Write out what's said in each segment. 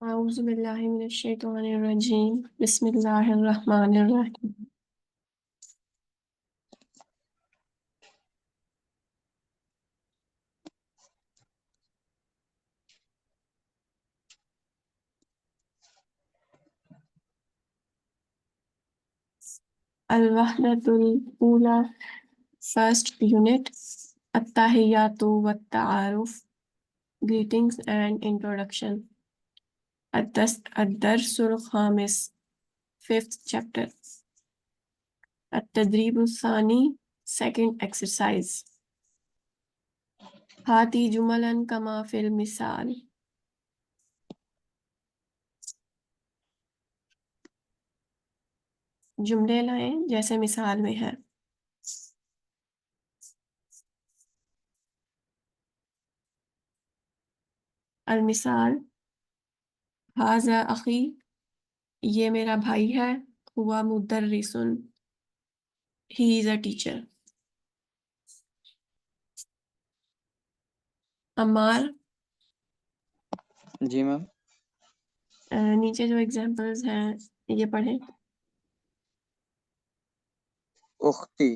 أعوذ بالله من الشيطان الرجيم بسم الله الرحمن الرحيم الوحدة الأولى First unit التحيات والتعارف Greetings and introduction الدرس الخامس Fifth chapter التدريب الثاني Second exercise هاتي جملا كما في المثال जुमले लाएं जैसे मिसाल में है अलमिसाल हाजा अखी ये मेरा भाई है हुआ मुदर्रिसुन he is a teacher Ammar ji ma'am. नीचे जो एग्जांपल्स हैं ये पढ़ें उख्ती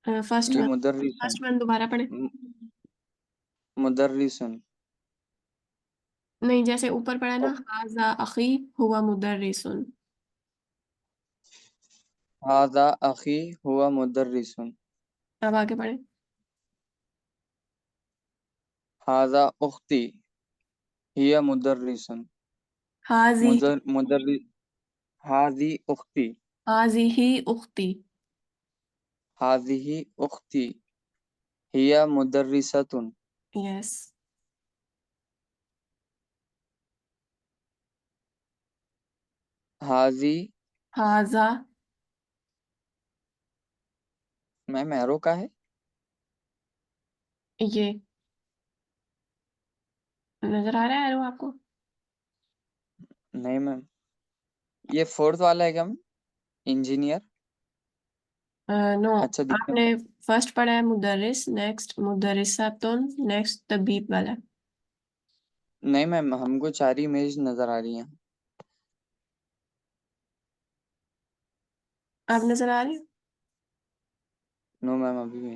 फर्स्ट ये वन मुदर्रिसन। फर्स्ट वन दोबारा पढ़ें मुदर्रिसन। नहीं जैसे ऊपर पढ़ा ना हाजा अखी हुआ मुदर्रिसुन हादा अखी हुआ मुदर्रिसन। अब आगे पढ़ें हादा उख्ती हिया मुदर्रिसन। हाजी मुदर्रि हादी उख्ती हाजी ही उख्ती हादिही उख्ती हिया मुदर्रिसतुन। यस हाजी हाजा मैम एरो का है। ये नजर आ रहा है एरो आपको नहीं मैम, ये फोर्थ वाला है क्या मैम? इंजीनियर। नो अच्छा दिख रहा आपने फर्स्ट पढ़ा है मुदर्रिस नेक्स्ट मुदर्रिसातुन नेक्स्ट तबीब वाला है। नहीं मैम, हमको चार इमेज नजर आ रही हैं। आप नजर आ रही हो नो मैम, अभी भी।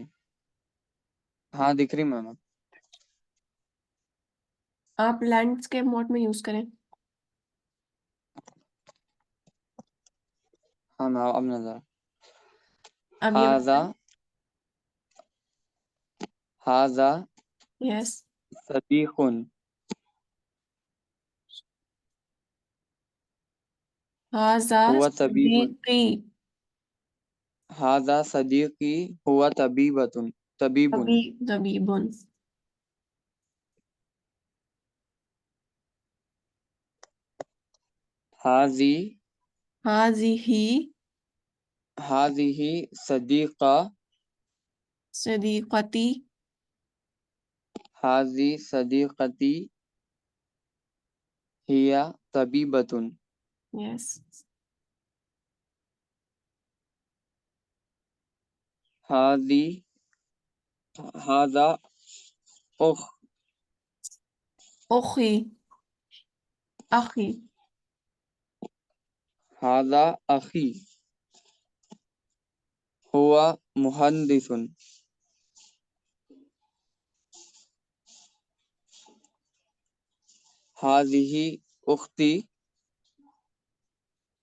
हाँ दिख रही मैम। आप लैंडस्केप मोड में यूज करें हाँ मैम, अब नजर। अब ये हाजा हाजा यस सदीकुन। हाजा हुआ तबीबुन। सदीकी हाजा सदीकी हुआ तबीबुन। तबी तबीबुन हाजी हाजिही हाजिही सदीका सदीकती हाजी सदीकती हिया तबीबतुन। यस हाजी हाजा उख उखी अखी हाजा अखी हुआ मुहंदिसुन। हाजिही उख्ती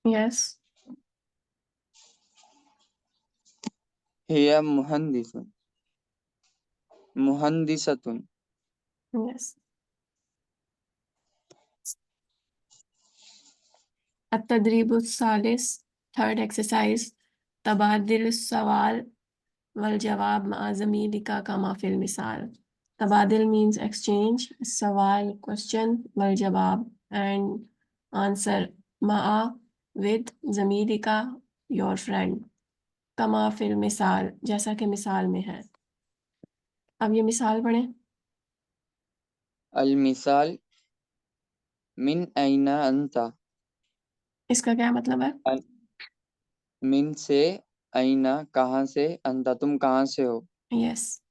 यस हिया मुहंदिसतुन। यस التدريب الثالث third exercise تبادل السؤال والجواب مع زميلك كما في المثال تبادل means exchange सवाल question والجواب and answer مع with زميلك your friend कमा फिल मिसाल जैसा कि मिसाल में है अब ये मिसाल पढ़ें अल मिसाल मिन ऐना अंता। इसका क्या मतलब है मिन से, ऐना कहाँ से, अंता तुम कहाँ से हो। यस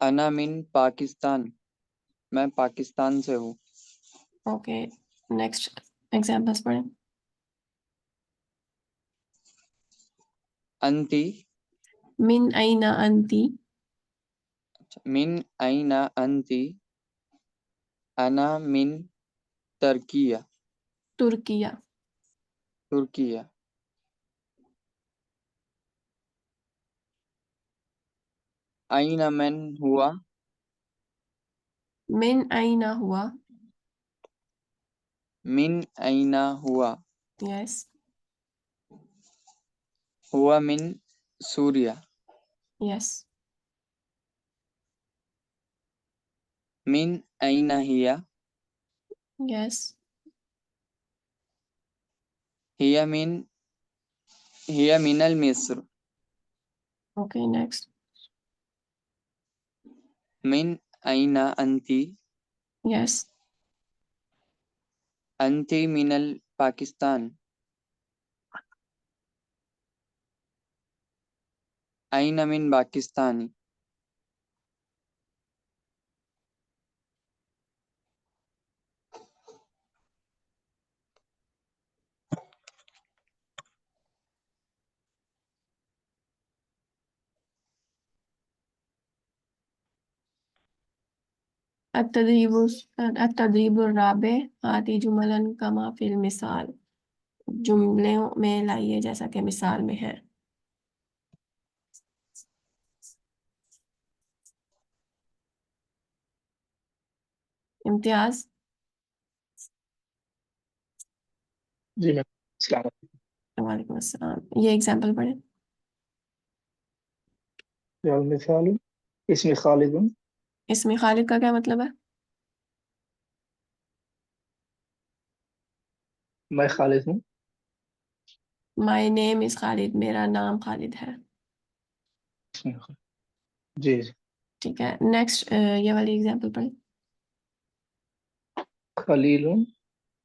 अना मिन पाकिस्तान मैं पाकिस्तान से हूँ। ओके, नेक्स्ट एग्जांपल्स पढ़ें। अंती, मिन अइना अंती, मिन अइना अंती, अना मिन तर्किया, तुर्किया। तुर्किया। अइना मन हुआ, मिन अइना हुआ, मिन अइना हुआ, यस हुआ मिन सूर्या, यस। मिन अइना यस, हिया मिनल मिस्र, ओके नेक्स्ट। मिन अइना अंती, यस, अंती मिनल पाकिस्तान, अइना मिन पाकिस्तानी, अत्तदरीबुर राबे आती जुमलन कमा फिल मिसाल, जुमले में लाइए जैसा कि मिसाल में है। इम्तियाज। जी मैम, अस्सलाम वालेकुम। वालेकुम अस्सलाम, ये एग्जांपल पढ़े। मिसाल इसमें खालिद, इसमें खालिद का क्या मतलब है? मैं खालिद हूँ। माय नेम इज खालिद, मेरा नाम खालिद है। इसमें जी जी। ठीक है, नेक्स्ट ये वाली एग्जांपल पढ़े। खलीलुन,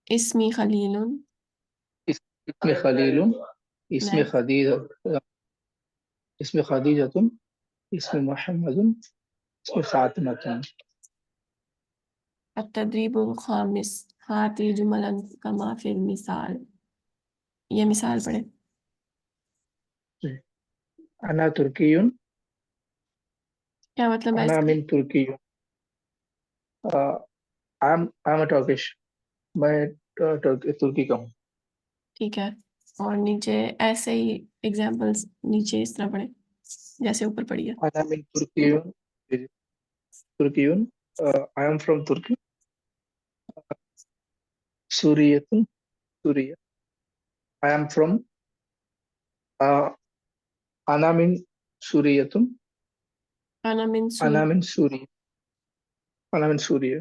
इस्मी खलीलुन, इसमें खलीलुन, इसमें नेक्स्ट। खदीजा, इसमें खदीजतुन, इसमें मोहम्मदुन, इसमें फातिमतुन। अत्तदरीबुल खामिस हाती जुमलन कमा फिल मिसाल, ये मिसाल पढ़े। जी। अना तुर्कियुन, क्या मतलब है अना इसका? मिन तुर्कियुन, आई एम टर्किश, मैं तुर्की का हूँ। ठीक है, और नीचे ऐसे ही एग्जांपल्स नीचे इस तरह पढ़े जैसे ऊपर पढ़ी है। अना मिन तुर्कियुन, तुर्कियुन, आई एम फ्रॉम तुर्की, सूरियतुन, सूरिया, आई एम फ्रॉम, अना मिन सूरियतुन, अना मिन अना सूर, मिन सूरिया, अना मिन सूरिया,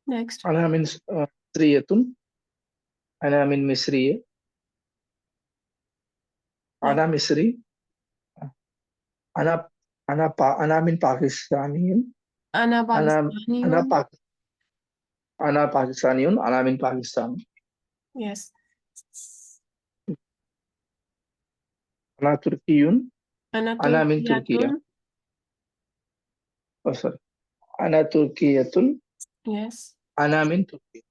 नेक्स्ट। अना मिन मिस्रियतुन, अना मिन मिस्रिय, अना मिस्री, अना अना मिन पाकिस्तानियन, अना अना पाकिस्तानी अना हूँ। पाक अना पाकिस्तानियन, अना मिन पाकिस्तान, यस। अना तुर्कियुन, अना अना मिन तुर्किया, तुर्कियातुन। सॉरी, अना तुर्कियतुन, यस। अना मिन तुर्किया।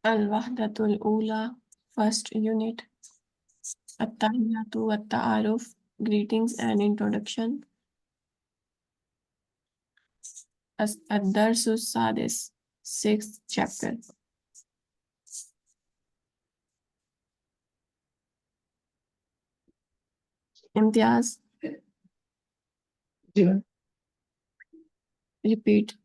अल वहदतुल ऊला, फर्स्ट यूनिट। अत्तहियातु वत्तआरुफ, greetings and introduction. الدرس السادس, sixth chapter. Imtiaz, ji ma'am. repeat.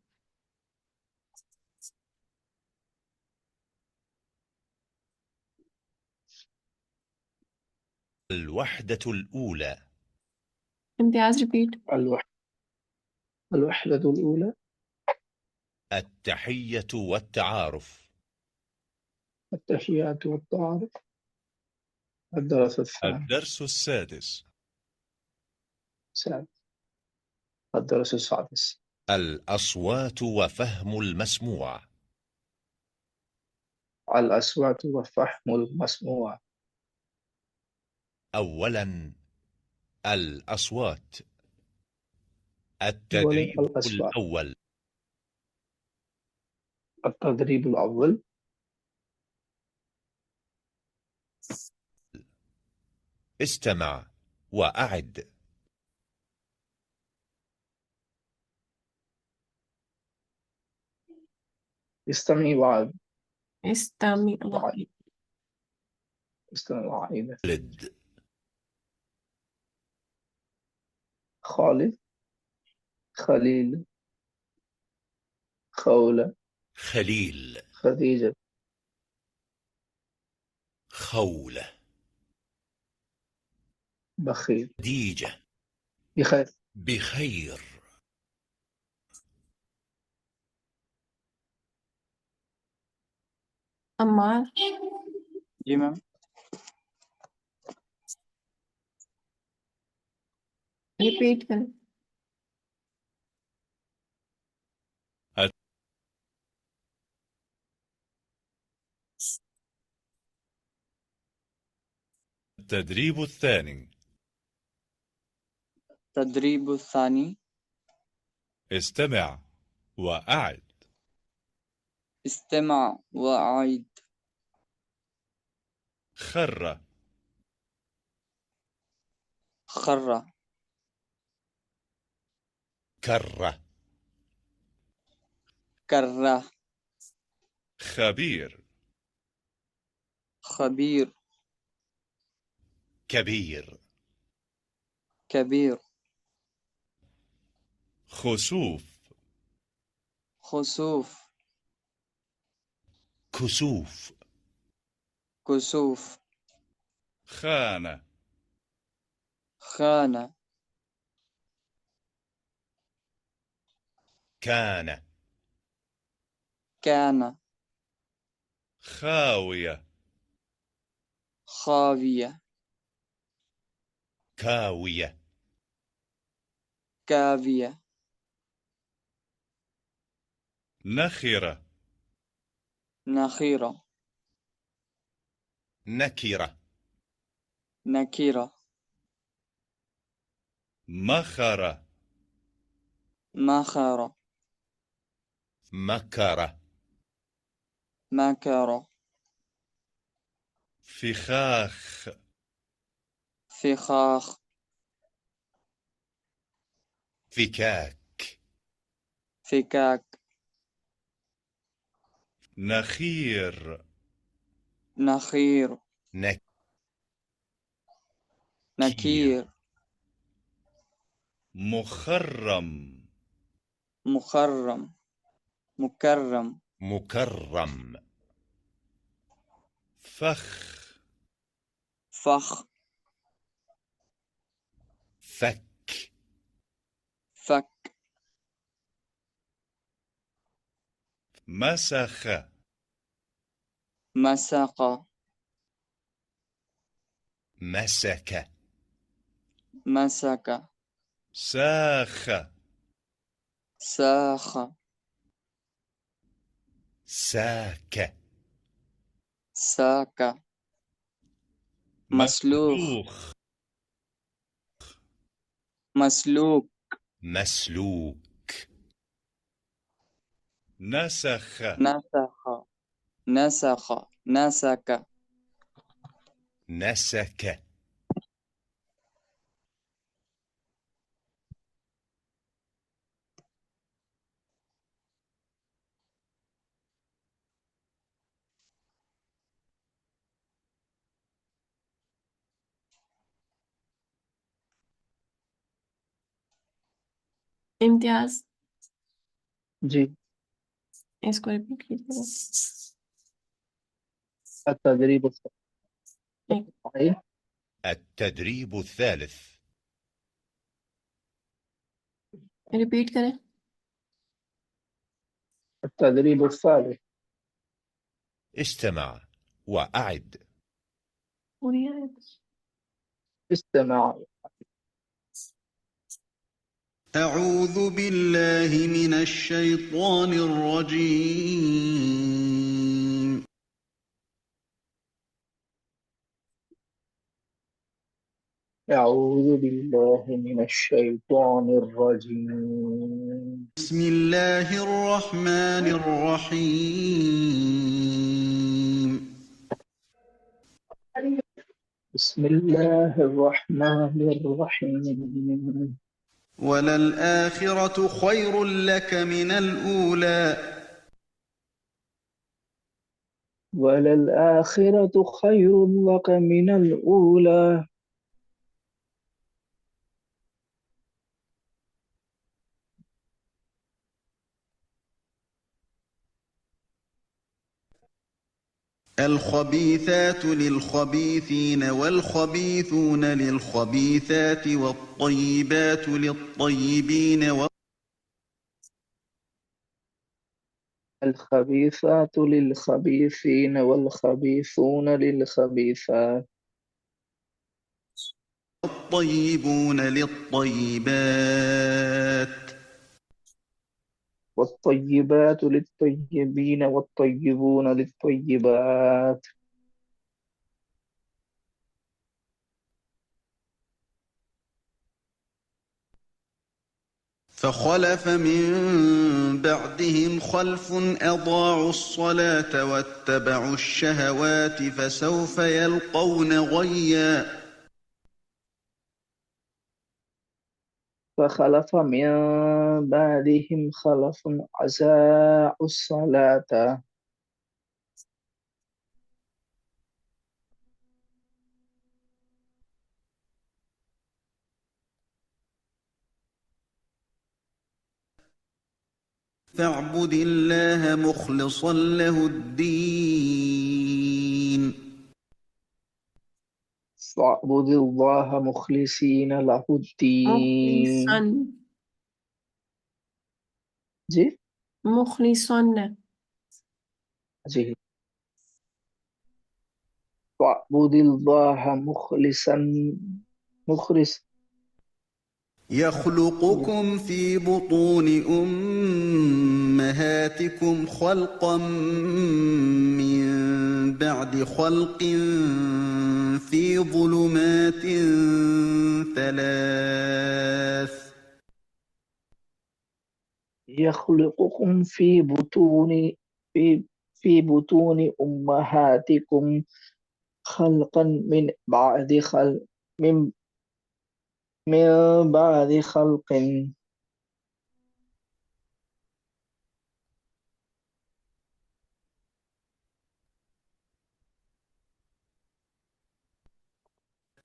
الوحدة الأولى. Imtiaz, repeat. الوحدة الأولى. التحية والتعارف. التحيات والتعارف. الدرس الثاني. الدرس السادس. الدرس السادس. الأصوات وفهم المسموع. الأصوات وفهم المسموع. أولا الأصوات. أولا التدريب الأصوات. الأول. التدريب الأول. استمع وأعد. استمعي وعد. استمع استمعي وعيدة. لد. خالد. خليل. خولة. خليل. خديجة. خولة. بخيل. خديجة. بخير. بخير. عمار. Ji ma'am. Repeat करें। التدريب الثاني. तदरीब الثاني. استمع وأعد. استمع وأعيد. خر. خر. كر. كره. خبير. خبير. كبير. كبير. خسوف. خسوف. كسوف. كسوف. خانة. خانة. كان. كان. خاوية. خاوية. كاوية. كاوية. نخرة. نخيرة. نكرة. نكيرة. مخرة. مخرة. مكرة. مكرة. فخاخ. فخاخ. فكاك. فكاك. نخير. نخير. نكير. نكير. مخرم. مخرم. مكرم. مكرم. فخ. فخ. فك. فك. مسخ. مسق. مسك. مسك. ساخ. ساخ. ساك. ساك. مسلوخ. مسلوخ. مسلوك. مسلوك. نسخ. نسخ. نسخ. نسك. نسك. इम्तियाज जी। इसको रिपीट कीजिएगा। التدريب एक الثاني. التدريب الثالث. रिपीट करें। التدريب الثالث. استمع وأعد. استمع. أعوذ بالله من الشيطان الرجيم. أعوذ بالله من الشيطان الرجيم. بسم الله الرحمن الرحيم. بسم الله الرحمن الرحيم. وللآخرة خير لك من الأولى. وللآخرة خير لك من الأولى. الخبيثات للخبيثين والخبيثون للخبيثات والطيبات للطيبين الخبيثات للخبيثين والخبيثون للخبيثات والطيبون للطيبات والطيبات للطيبين والطيبون للطيبات. فخلف من بعدهم خلف أضاعوا الصلاة واتبعوا الشهوات فسوف يلقون غيا. فخلف من بعدهم خلف أضاعوا الصلاة فاعبد الله مخلصا له الدين. فاعبد الله مخلصين له الدين. مخلصا. जी مخلصا. जी فاعبد الله مخلص يخلقكم في بطون أمهاتكم خلقا من بعد خلق في ظلمات ثلاث. يخلقكم في في بطون أمهاتكم خلقا من من بعد خلق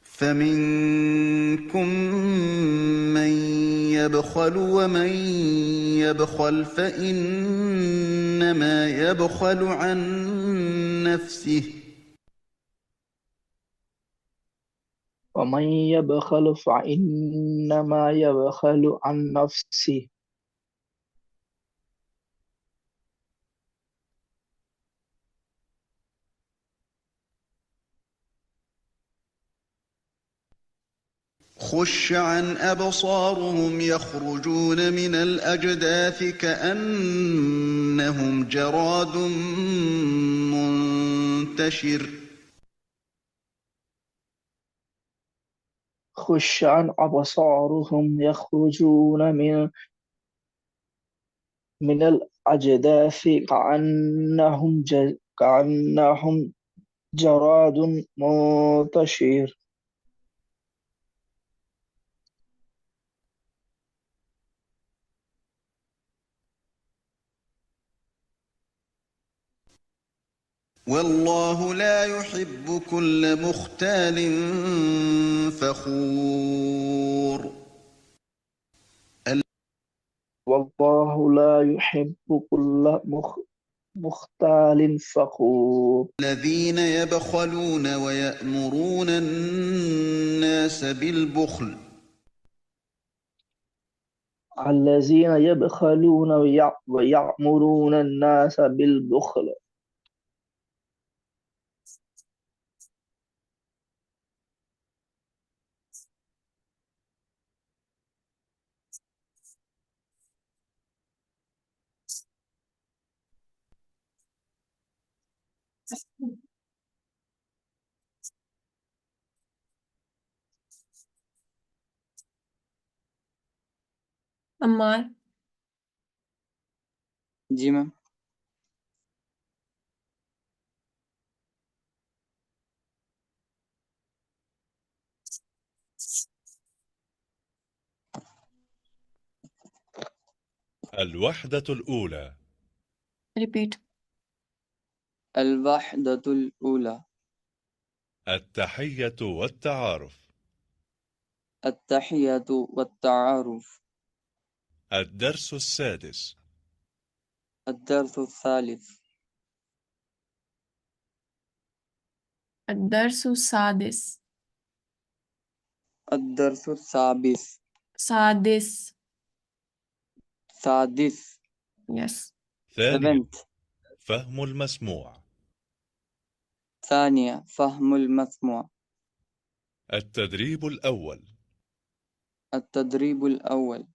فمنكم من يبخل ومن يبخل فإنما يبخل عن نفسه. ومن يبخل فإنما يبخل عن نفسه. خش عن أبصارهم يخرجون من الأجداث كأنهم جراد منتشر. خش عن أبصارهم يخرجون من الأجداث كأنهم جراد منتشر. والله لا يحب كل مختال فخور. والله لا يحب كل مختال فخور. الذين يبخلون ويأمرون الناس بالبخل. الذين يبخلون ويأمرون الناس بالبخل. अम्मार। जी मैम। الوحدة الأولى. रिपीट। الوحدة الأولى. التحية والتعارف. التحية والتعارف. الدرس السادس. الدرس الثالث. الدرس السادس. الدرس السادس. سادس. سادس. يس. ثانيا، seventh. فهم المسموع. ثانية، فهم المسموع. التدريب الأول. التدريب الأول.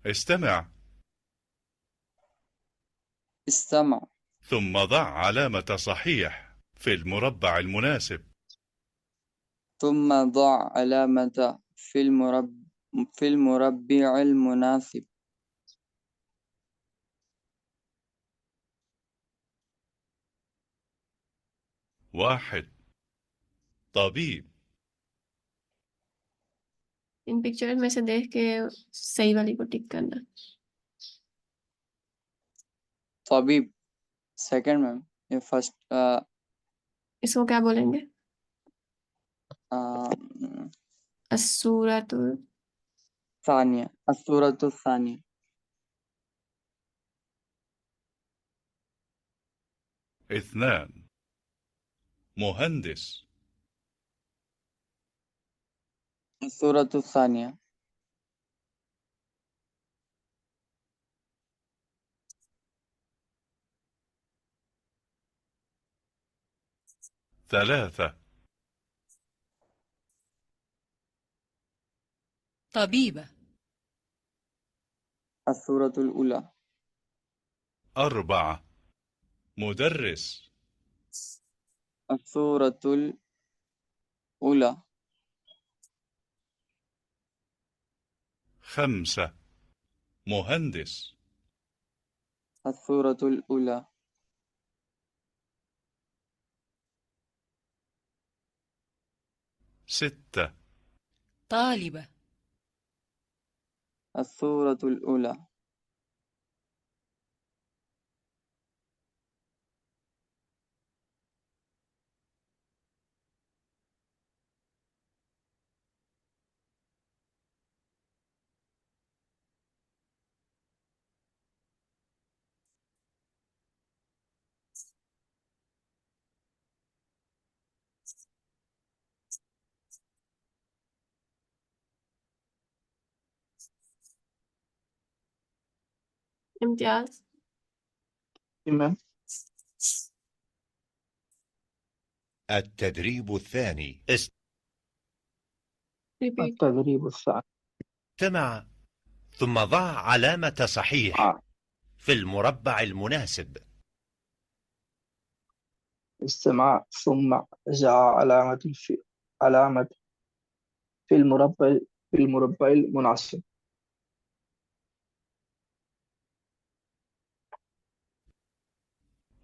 استمع استمع ثم ضع علامة صحيح في المربع المناسب. ثم ضع علامة في المربع المناسب. واحد، طبيب. इन पिक्चर में से देख के सही वाली को टिक करना। طبيب second मैम, ये first इसको क्या बोलेंगे? uh, अस्सूरतुल ثانية, الصورة الثانية. اثنان، مهندس. الصورة الثانية. ثلاثة، طبيبة. الصورة الأولى. أربعة، مدرس. الصورة الأولى. خمسة، مهندس. الصورة الأولى. ستة، طالبة. الصورة الأولى. इम्तियाज। मैम। التدريب الثاني. रिपीट। التدريب الثاني. استمع ثم ضع علامة صحيح في المربع المناسب. استمع ثم جاء علامة في المربع المناسب.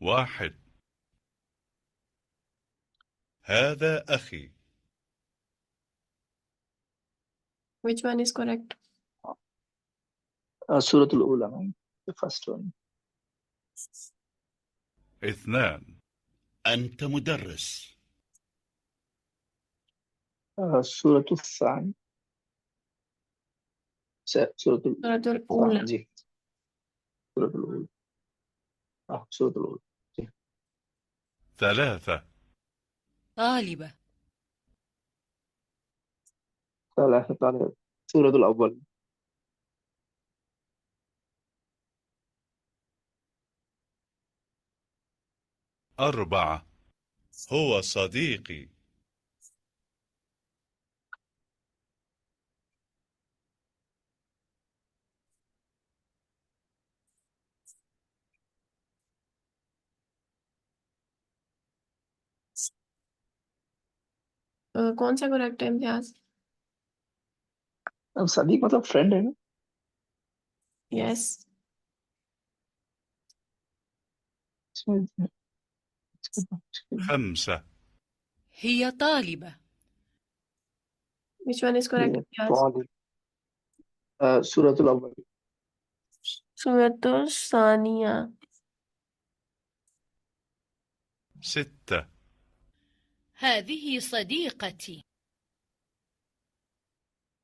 واحد، هذا أخي. Which one is correct? السورة الأولى ma'am, the first one. اثنان، أنت مدرس. السورة الثانية. سورة سورة الثانية الأولى. जी. سورة الأولى. سورة الأولى. जी. ثلاثة، طالبة. ثلاثة. سورة الأول. أربعة، هو صديقي. कौन सा करेक्ट है इम्तियाज? अब सदीक मतलब फ्रेंड है ना? यस। इसमें 5 هي طالبة. Which one is correct, Imtiaz? सूरतुल अव्वल। सूरतुल सानिया। 6 هذه صديقتي.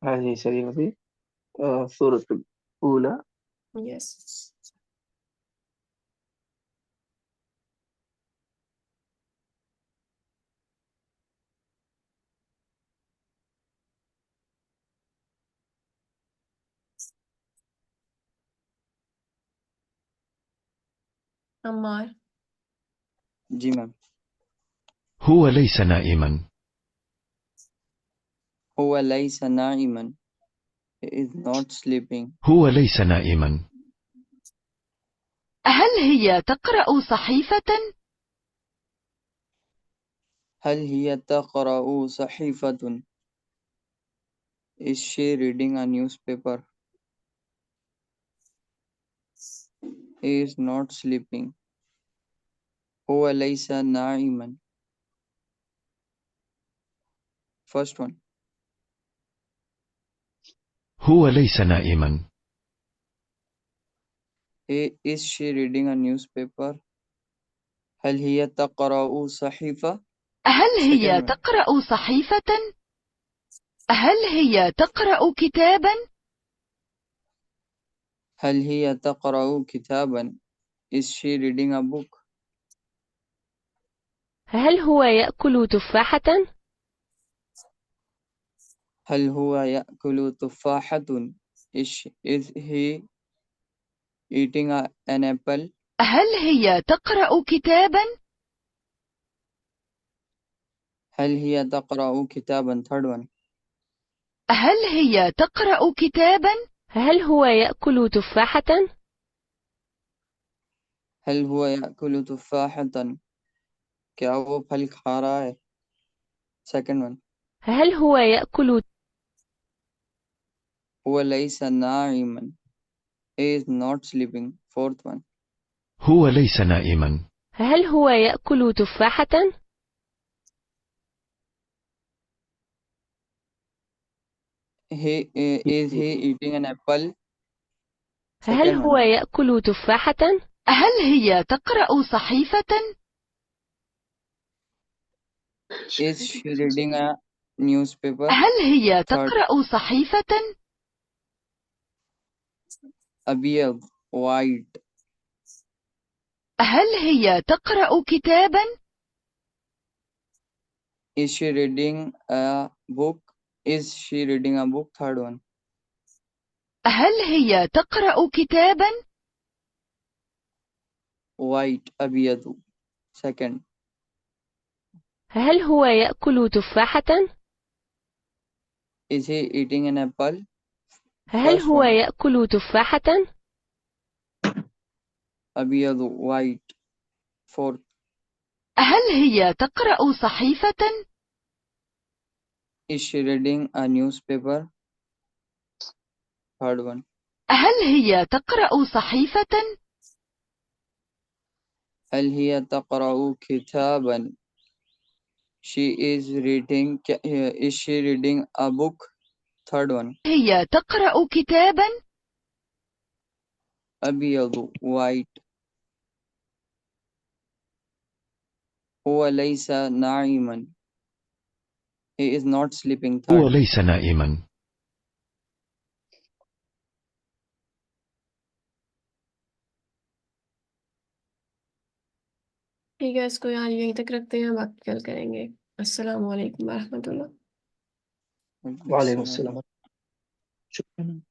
هذه سليمتي. सूरतुल ऊला। यस। अम्मार। जी मैम। هو ليس نائما. هو ليس نائما. He is not sleeping. هو ليس نائما. هل هي تقرأ صحيفة؟ هل هي تقرأ صحيفة؟ Is she reading a newspaper? He is not sleeping. هو ليس نائما. First one. هو ليس نائما. Is she reading a newspaper? هل هي تقرأ صحيفة؟ هل هي Second one. تقرأ صحيفة؟ هل هي تقرأ كتابا؟ هل هي تقرأ كتابا؟ Is she reading a book? هل هو يأكل تفاحة؟ هل هو يأكل تفاحة؟ Is he eating an apple? هل هي تقرأ كتابا؟ هل هي تقرأ كتابا؟ Third one. هل هي تقرأ كتابا؟ هل هو يأكل تفاحة؟ هل هو يأكل تفاحة؟ क्या वो फल खा रहा है? Second one. هل هو يأكل هو ليس نائما. He is not sleeping. Fourth one. هو ليس نائما. هل هو يأكل تفاحة؟ Is he eating an apple? هل Second هو one. يأكل تفاحة؟ هل هي تقرأ صحيفة؟ Is she reading a newspaper? هل هي Third. تقرأ صحيفة؟ أبيض white. هل هي تقرأ كتابا؟ Is she reading a book? Is she reading a book? Third one. هل هي تقرأ كتابا؟ White أبيض. Second. هل هو يأكل تفاحة؟ Is he eating an apple? هل First هو one. يأكل تفاحة؟ أبيض white. Fourth. هل هي تقرأ صحيفة؟ Is she reading a newspaper? Third one. هل هي تقرأ صحيفة؟ هل هي تقرأ كتابا؟ She is reading. Is she reading a book? Third one. هي تقرأ كتابا؟ أبيض white. هو ليس نائما. He is not sleeping. هو Third. ليس نائما. ठीक है, इसको यहाँ यहीं तक रखते हैं, बाकी कल करेंगे। अस्सलाम वालेकुम व रहमतुल्लाह। वालेकुम अस्सलाम। शुक्रिया।